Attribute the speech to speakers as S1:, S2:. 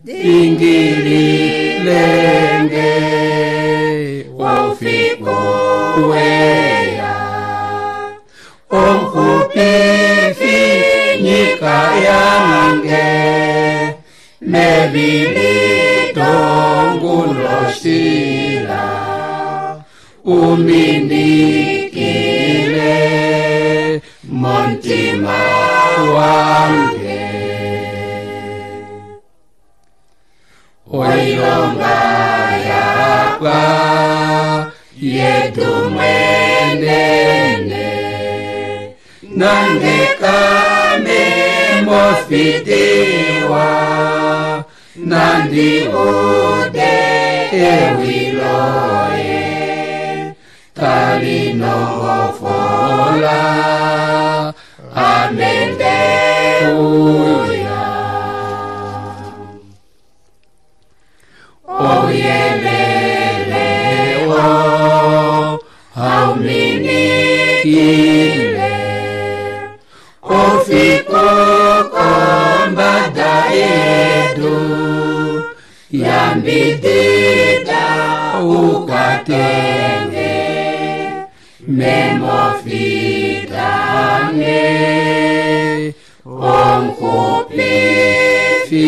S1: Dingililenge Oufiku weya omuxupifi nyika yange mebili tonguloshila uminikile montima wange oyonga yakwa yedu mwenene nange kame mofitiwa nandi ude ewiloye talino fola amende uya oyelele o hauminikile Oufiku kombada edu yambidida ukatenge memofitange omuxupifi